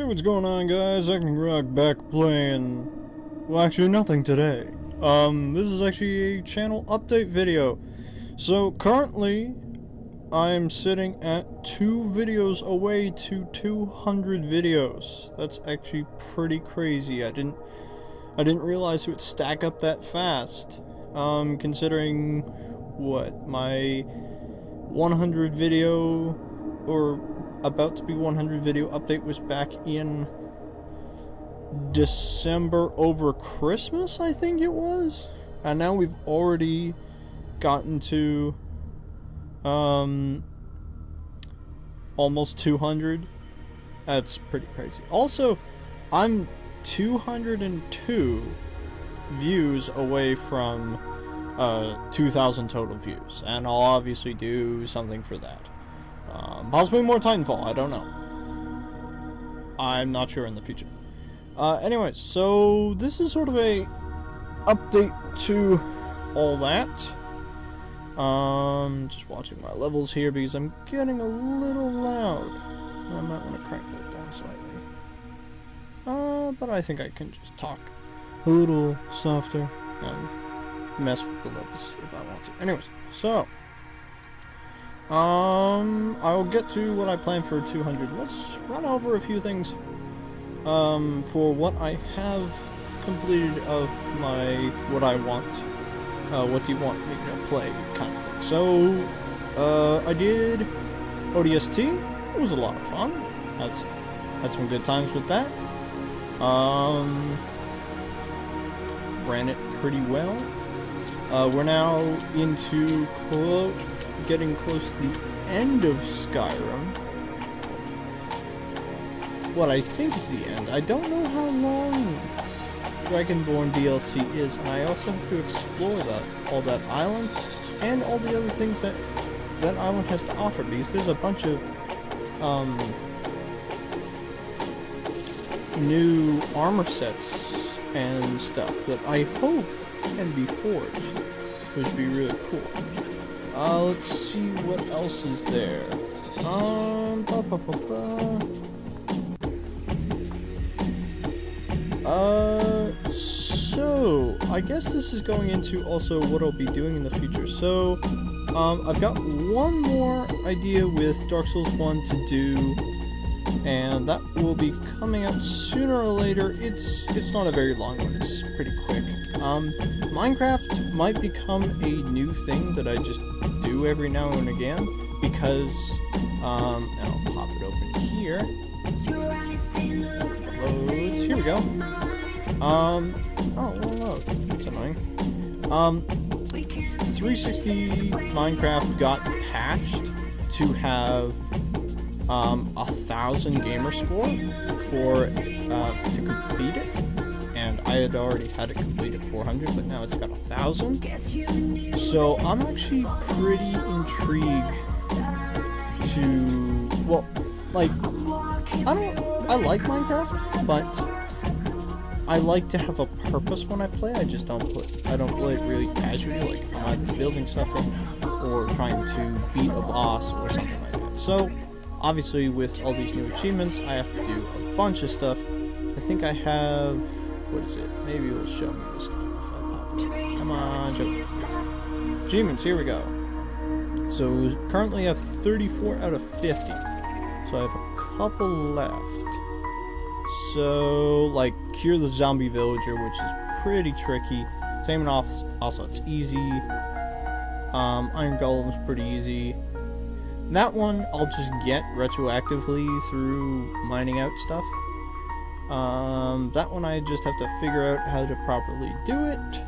Hey, what's going on, guys? Rock back playing... Well, actually, nothing today. This is actually a channel update video. So, currently, I'm sitting at 2 videos away to 200 videos. That's actually pretty crazy. I didn't realize it would stack up that fast. Considering, what, my 100 video, or about to be 100 video update was back in December over Christmas, I think it was. And now we've already gotten to almost 200. That's pretty crazy. Also, I'm 202 views away from 2,000 total views, and I'll obviously do something for that. Possibly more Titanfall, I don't know. I'm not sure in the future. Anyways, so this is sort of a update to all that. Just watching my levels here because I'm getting a little loud. I might want to crank that down slightly. But I think I can just talk a little softer and mess with the levels if I want to. Anyways, so I'll get to what I plan for 200. Let's run over a few things for what I have completed of my what I want, what do you want me to play kind of thing. So I did ODST. It was a lot of fun. Had some good times with that. Ran it pretty well. We're now into getting close to the end of Skyrim. What I think is the end. I don't know how long Dragonborn DLC is, and I also have to explore all that island and all the other things that island has to offer, because there's a bunch of new armor sets and stuff that I hope can be forged, which would be really cool. Let's see what else is there. So I guess this is going into also what I'll be doing in the future. So, I've got one more idea with Dark Souls 1 to do, and that will be coming out sooner or later. It's not a very long one, it's pretty quick. Minecraft might become a new thing that I just do every now and again, because, and I'll pop it open here. Loads, here we go. Oh, well, load. That's annoying. 360 Minecraft got patched to have 1,000 gamer score for to complete it, and I had already had it complete at 400, but now it's got 1,000. So I'm actually pretty intrigued to, well, like, I like Minecraft, but I like to have a purpose when I play. I just don't play it really casually, like I'm either building something or trying to beat a boss or something like that. So obviously with all these new achievements, I have to do a bunch of stuff. I think I have, what is it? Maybe it'll show me this time if I pop it. Come on, achievements, here we go. So currently I have 34 out of 50. So I have a couple left. So, like, cure the zombie villager, which is pretty tricky. Same also, it's easy. Iron Golem's pretty easy. That one I'll just get retroactively through mining out stuff. That one I just have to figure out how to properly do it.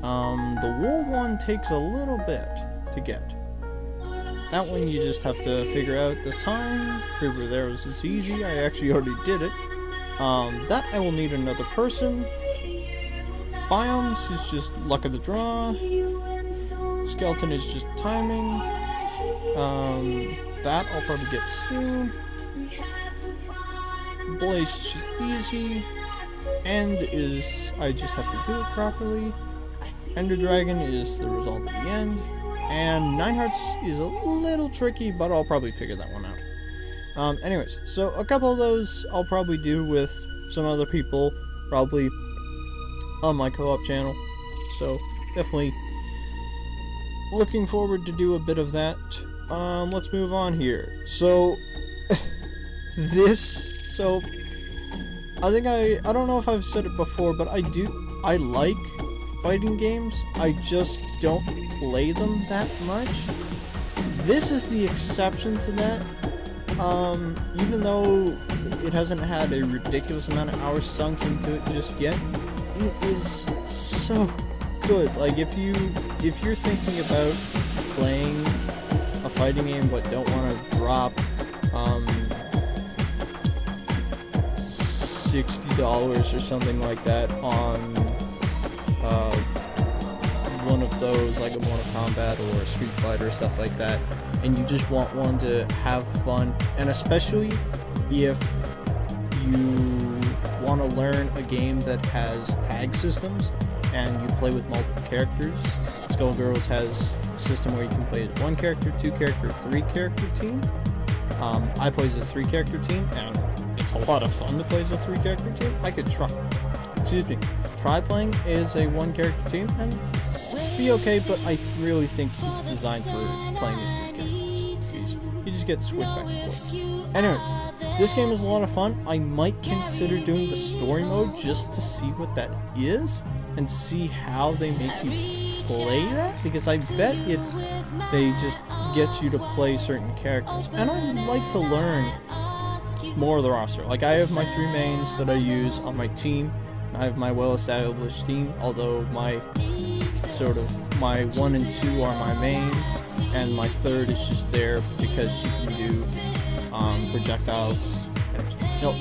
The wool one takes a little bit to get. That one you just have to figure out the time. Creeper there was just easy. I actually already did it. That I will need another person. Biomes is just luck of the draw. Skeleton is just timing. That I'll probably get soon. Blaze is just easy. End is I just have to do it properly. Ender Dragon is the result of the end. And 9 Hearts is a little tricky, but I'll probably figure that one out. Anyways, so a couple of those I'll probably do with some other people, probably on my co-op channel. So definitely looking forward to do a bit of that. Let's move on here. So I think I don't know if I've said it before, but I like fighting games. I just don't play them that much. This is the exception to that. Even though it hasn't had a ridiculous amount of hours sunk into it just yet, it is so good. Like, if you're thinking about playing a fighting game but don't want to drop $60 or something like that on one of those, like a Mortal Kombat or a Street Fighter or stuff like that, and you just want one to have fun, and especially if you want to learn a game that has tag systems and you play with multiple characters. Skullgirls has a system where you can play as 1 character, 2 character, 3 character team. I play as a 3 character team, and it's a lot of fun to play as a 3 character team. I could try playing as a 1 character team and be okay, but I really think it's designed for playing as 3 characters. You just get to switch back and forth. Anyways, this game is a lot of fun. I might consider doing the story mode just to see what that is and see how they make you play that, because I bet they just get you to play certain characters, and I'd like to learn more of the roster. Like, I have my 3 mains that I use on my team, and I have my well-established team, although my 1 and 2 are my main, and my 3rd is just there because you can do projectiles. No,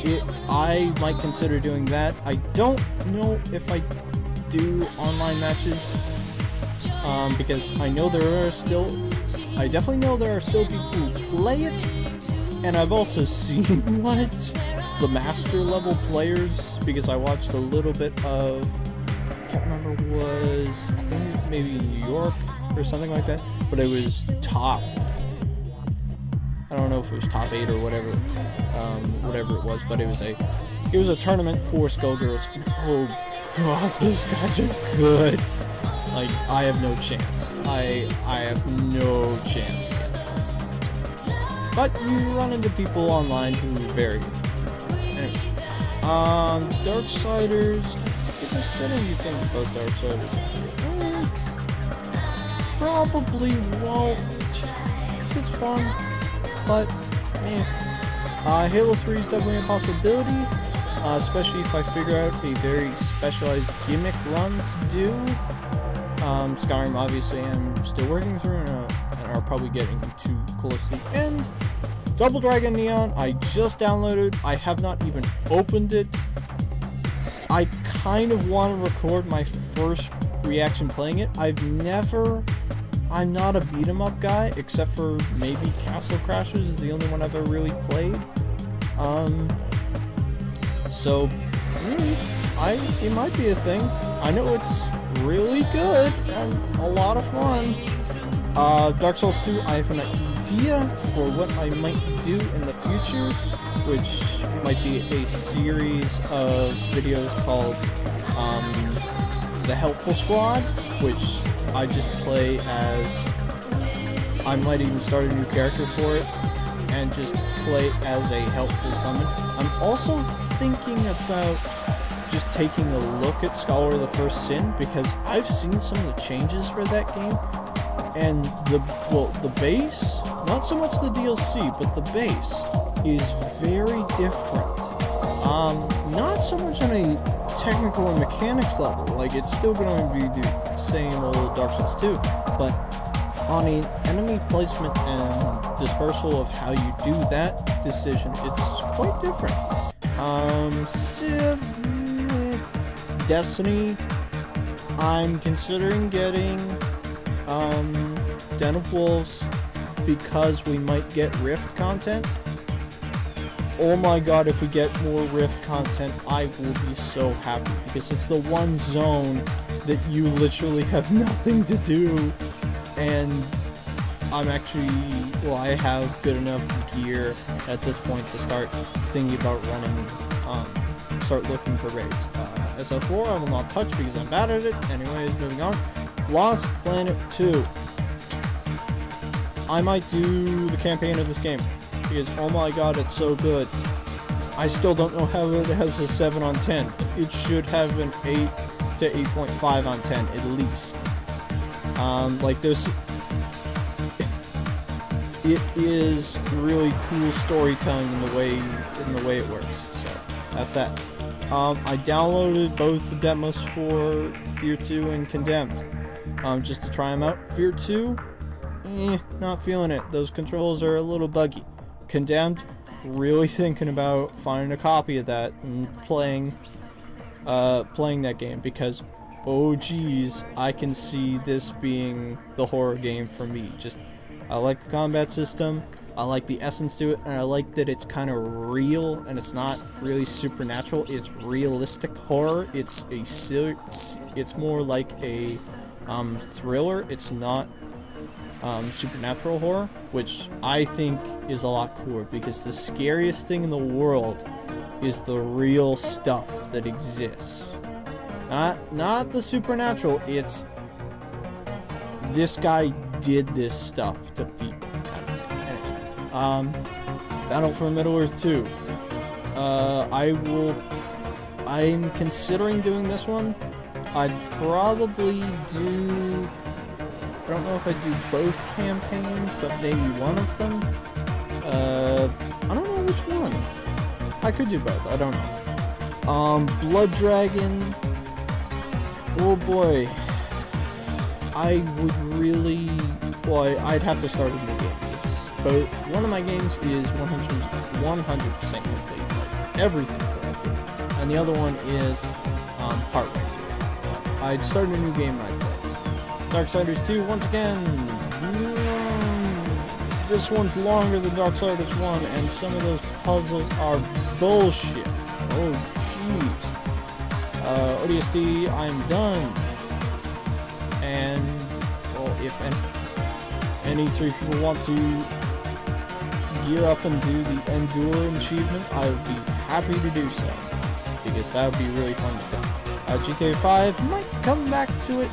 I might consider doing that. I don't know if I do online matches, because I definitely know there are still people who play it, and I've also seen what the master level players, because I watched a little bit of, I can't remember, I think maybe in New York or something like that, but it was I don't know if it was top 8 or whatever it was, but it was a tournament for Skullgirls, and oh god, those guys are good. Like, I have no chance. I have no chance against them. But you run into people online who are very good. Anyways, Darksiders. I think I said anything about Darksiders. Probably won't. It's fun, but Halo 3 is definitely a possibility, especially if I figure out a very specialized gimmick run to do. Skyrim, obviously, I'm still working through, and are probably getting too close to the end. Double Dragon Neon, I just downloaded. I have not even opened it. I kind of want to record my first reaction playing it. I'm not a beat 'em up guy, except for maybe Castle Crashers is the only one I've ever really played. So it might be a thing. I know it's really good and a lot of fun. Dark Souls 2, I have an idea for what I might do in the future, which might be a series of videos called The Helpful Squad, which I just play as, I might even start a new character for it and just play as a helpful summon. I'm also thinking about just taking a look at Scholar of the First Sin, because I've seen some of the changes for that game, and the base, not so much the DLC, but the base is very different. Not so much on a technical and mechanics level, like it's still going to be the same old Dark Souls 2, but on an enemy placement and dispersal of how you do that decision, it's quite different. Civ, Destiny, I'm considering getting Den of Wolves, because we might get Rift content. Oh my god, if we get more Rift content, I will be so happy, because it's the one zone that you literally have nothing to do, and I'm actually, well, I have good enough gear at this point to start thinking about running, start looking for raids. SF4 I will not touch because I'm bad at it. Anyways, moving on. Lost Planet 2. I might do the campaign of this game because, oh my god, it's so good. I still don't know how it has a 7 on 10. It should have an 8 to 8.5 on 10 at least. Like there's, it is really cool storytelling in the way it works. So that's that. I downloaded both the demos for Fear 2 and Condemned, just to try them out. Fear 2, not feeling it. Those controls are a little buggy. Condemned, really thinking about finding a copy of that and playing that game because, oh geez, I can see this being the horror game for me. Just, I like the combat system, I like the essence to it, and I like that it's kind of real and it's not really supernatural. It's realistic horror. It's more like a thriller. It's not supernatural horror, which I think is a lot cooler because the scariest thing in the world is the real stuff that exists. Not the supernatural, it's this guy did this stuff to people kind of thing. Anyways, Battle for Middle-earth 2. I'm considering doing this one. I'd probably do, I don't know if I'd do both campaigns, but maybe one of them. I don't know which one. I could do both, I don't know. Blood Dragon. Oh boy. I would really, well, I'd have to start a new game. But one of my games is 100% complete, like everything collected, and the other one is partway through. I'd start a new game right away. Darksiders 2, once again, this one's longer than Darksiders 1, and some of those puzzles are bullshit. Oh jeez. ODST, I'm done. And, well, if any 3 people want to gear up and do the Endure achievement, I would be happy to do so, because that would be really fun to film. GTA 5, might come back to it,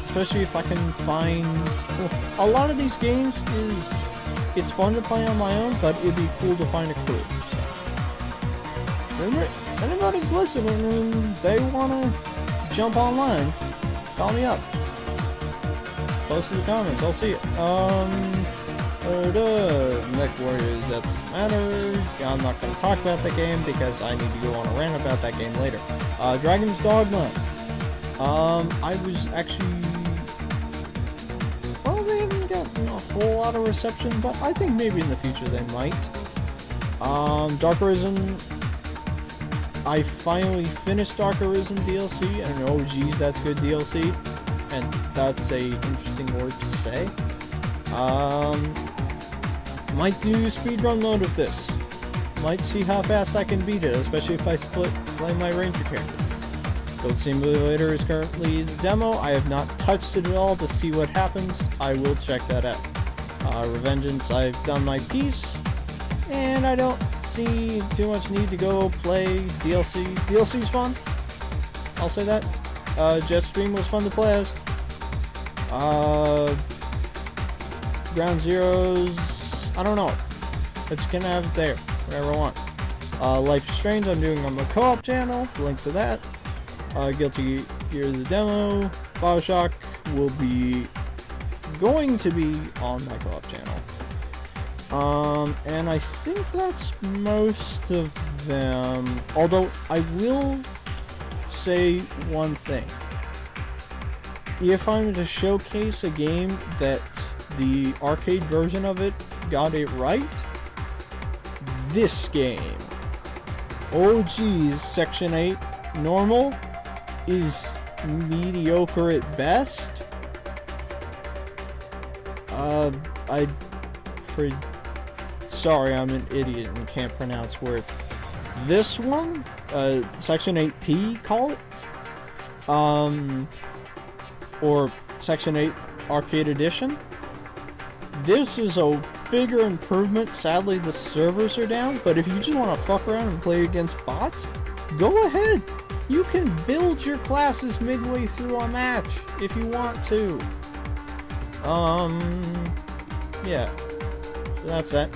especially if I can find, well, a lot of these games it's fun to play on my own, but it'd be cool to find a crew, so. Remember, anybody's listening and they want to jump online, call me up. Post in the comments, I'll see it. Mech Warriors, that doesn't matter. I'm not going to talk about that game because I need to go on a rant about that game later. Dragon's Dogma. I was actually, well, they haven't gotten a whole lot of reception, but I think maybe in the future they might. Dark Arisen. I finally finished Dark Arisen DLC, and oh geez, that's good DLC. And that's a interesting word to say. Might do speedrun mode of this. Might see how fast I can beat it, especially if I play my ranger character. Goat Simulator is currently the demo. I have not touched it at all to see what happens. I will check that out. Revengeance, I've done my piece, and I don't see too much need to go play DLC. DLC's fun. I'll say that. Jetstream was fun to play as. Ground Zeroes, I don't know. It's gonna have it there, whatever I want. Life is Strange, I'm doing on my co-op channel, link to that. Guilty Gear is a demo. Bioshock will be going to be on my co-op channel. And I think that's most of them. Although I will say one thing. If I'm to showcase a game that the arcade version of it got it right, this game. Oh geez, Section 8 normal is mediocre at best. Sorry, I'm an idiot and can't pronounce words. This one, Section 8P, call it, or Section 8 Arcade Edition. This is a bigger improvement. Sadly, the servers are down, but if you just want to fuck around and play against bots, go ahead. You can build your classes midway through a match if you want to. Yeah. So that's that.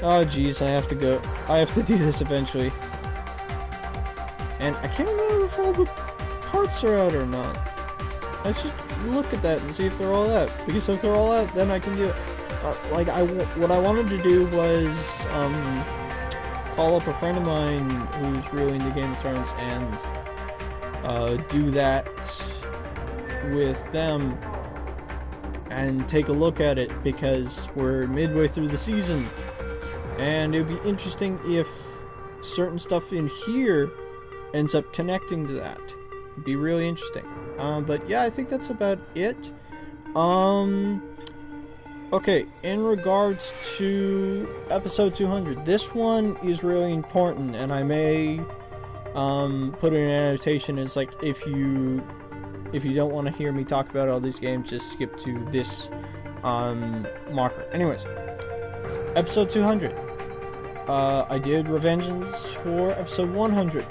Oh jeez, I have to go. I have to do this eventually. And I can't remember if all the parts are out or not. I should look at that and see if they're all out. Because if they're all out, then I can do it. What I wanted to do was call up a friend of mine who's really into Game of Thrones and do that with them and take a look at it, because we're midway through the season and it'd be interesting if certain stuff in here ends up connecting to that. It'd be really interesting. But yeah, I think that's about it. Okay, in regards to episode 200, this one is really important, and I may put in an annotation as like, if you don't want to hear me talk about all these games, just skip to this marker. Anyways, episode 200. I did Revengeance for episode 100.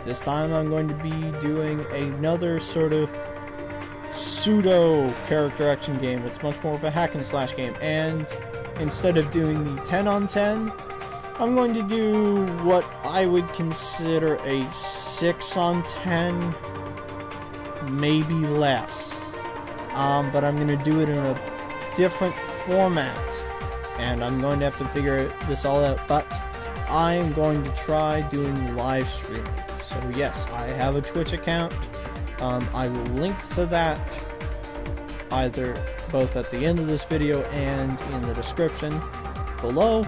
This time I'm going to be doing another sort of pseudo character action game. It's much more of a hack and slash game, and instead of doing the 10 on 10, I'm going to do what I would consider a 6 on 10, maybe less. But I'm going to do it in a different format, and I'm going to have to figure this all out, but I'm going to try doing live streaming. So yes, I have a Twitch account. I will link to that either both at the end of this video and in the description below.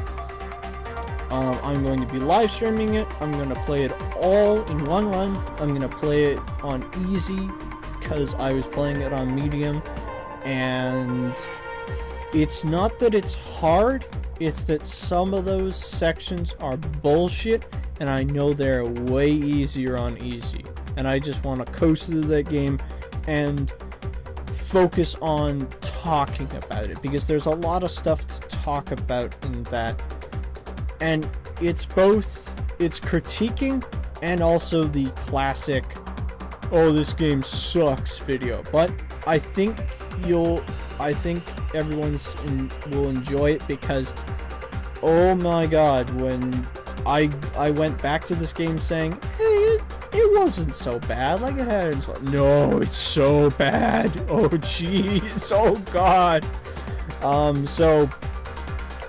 I'm going to be live streaming it. I'm going to play it all in one run. I'm going to play it on easy because I was playing it on medium, and it's not that it's hard, it's that some of those sections are bullshit, and I know they're way easier on easy. And I just want to coast through that game and focus on talking about it, because there's a lot of stuff to talk about in that. And it's both, it's critiquing and also the classic, oh, this game sucks video. But I think everyone will enjoy it, because, oh my god, when I went back to this game saying, hey, it wasn't so bad, like it had, no, it's so bad, oh jeez, oh god. So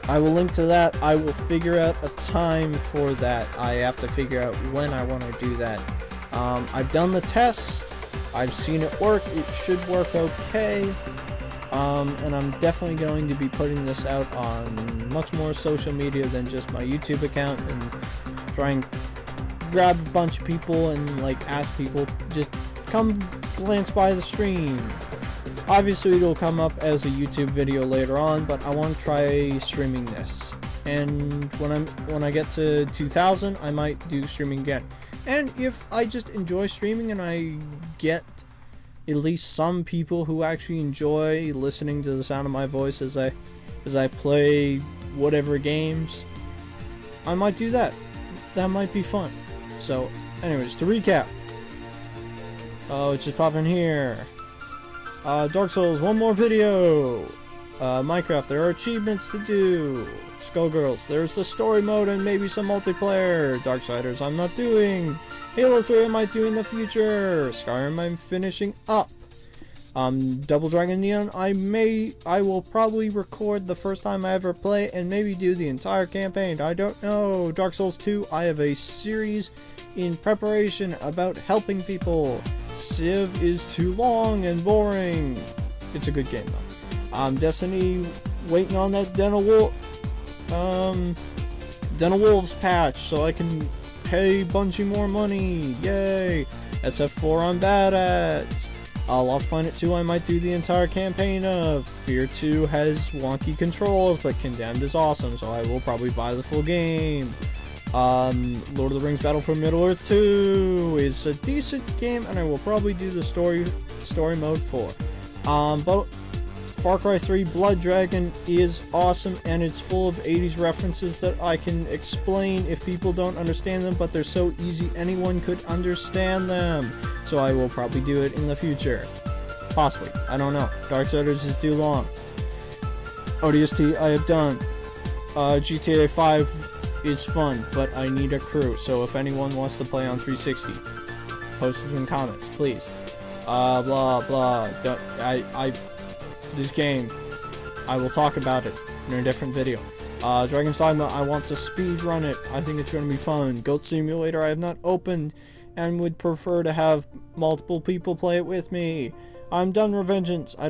I will link to that. I will figure out a time for that. I have to figure out when I want to do that. I've done the tests, I've seen it work, it should work okay. And I'm definitely going to be putting this out on much more social media than just my YouTube account, and try and grab a bunch of people and like ask people, just come glance by the stream. Obviously it'll come up as a YouTube video later on, but I want to try streaming this. And when I get to 2000, I might do streaming again. And if I just enjoy streaming and I get at least some people who actually enjoy listening to the sound of my voice as I play whatever games, I might do that. That might be fun. So, anyways, to recap. Oh, it's just popping here. Dark Souls, one more video. Minecraft, there are achievements to do. Skullgirls, there's the story mode and maybe some multiplayer. Darksiders, I'm not doing. Halo 3, I might do in the future. Skyrim, I'm finishing up. Double Dragon Neon, I will probably record the first time I ever play and maybe do the entire campaign. I don't know. Dark Souls 2, I have a series in preparation about helping people. Civ is too long and boring. It's a good game though. Destiny, waiting on that Den of Wolves patch so I can pay Bungie more money. Yay! SF4 I'm bad at. Lost Planet 2 I might do the entire campaign of. Fear 2 has wonky controls, but Condemned is awesome, so I will probably buy the full game. Lord of the Rings Battle for Middle-earth 2 is a decent game, and I will probably do the story mode for. But Far Cry 3 Blood Dragon is awesome, and it's full of 80s references that I can explain if people don't understand them, but they're so easy anyone could understand them. So I will probably do it in the future. Possibly. I don't know. Darksiders is too long. ODST I have done. GTA 5 is fun, but I need a crew, so if anyone wants to play on 360, post it in comments, please. Blah blah. This game, I will talk about it in a different video. Dragon's Dogma, I want to speed run it. I think it's going to be fun. Goat Simulator, I have not opened and would prefer to have multiple people play it with me. I'm done Revengeance. I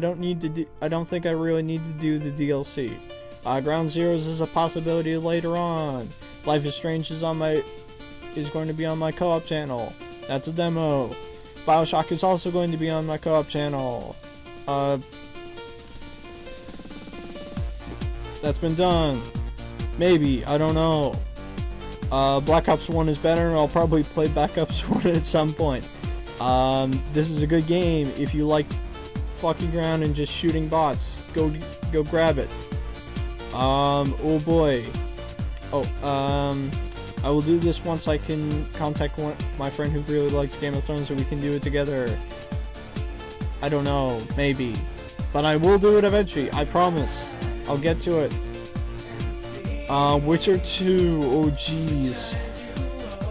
don't think I really need to do the DLC. Ground Zeroes is a possibility later on. Life is Strange is going to be on my co-op channel. That's a demo. BioShock is also going to be on my co-op channel. That's been done. Maybe, I don't know. Black Ops 1 is better, and I'll probably play Black Ops 1 at some point. This is a good game. If you like fucking around and just shooting bots, go grab it. Oh boy. I will do this once I can contact my friend who really likes Game of Thrones so we can do it together. I don't know, maybe. But I will do it eventually, I promise. I'll get to it. Witcher 2, oh jeez.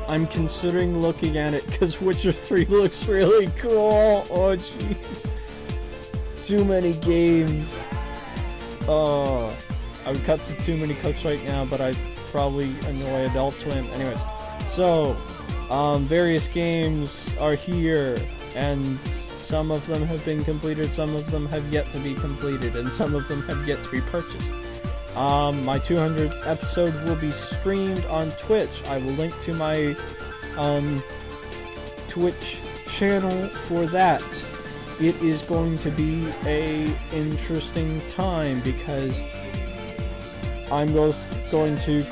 I'm considering looking at it because Witcher 3 looks really cool. Oh jeez. Too many games. I would cut to too many clips right now, but I'd probably annoy Adult Swim. Anyways, so, various games are here, and some of them have been completed, some of them have yet to be completed, and some of them have yet to be purchased. My 200th episode will be streamed on Twitch. I will link to my, Twitch channel for that. It is going to be a interesting time because I'm both going to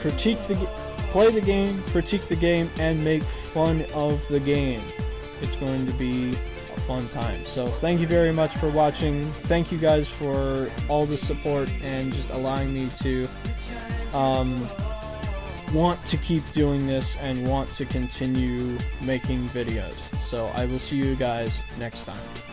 play the game, critique the game, and make fun of the game. It's going to be a fun time. So thank you very much for watching. Thank you guys for all the support and just allowing me to want to keep doing this and want to continue making videos. So I will see you guys next time.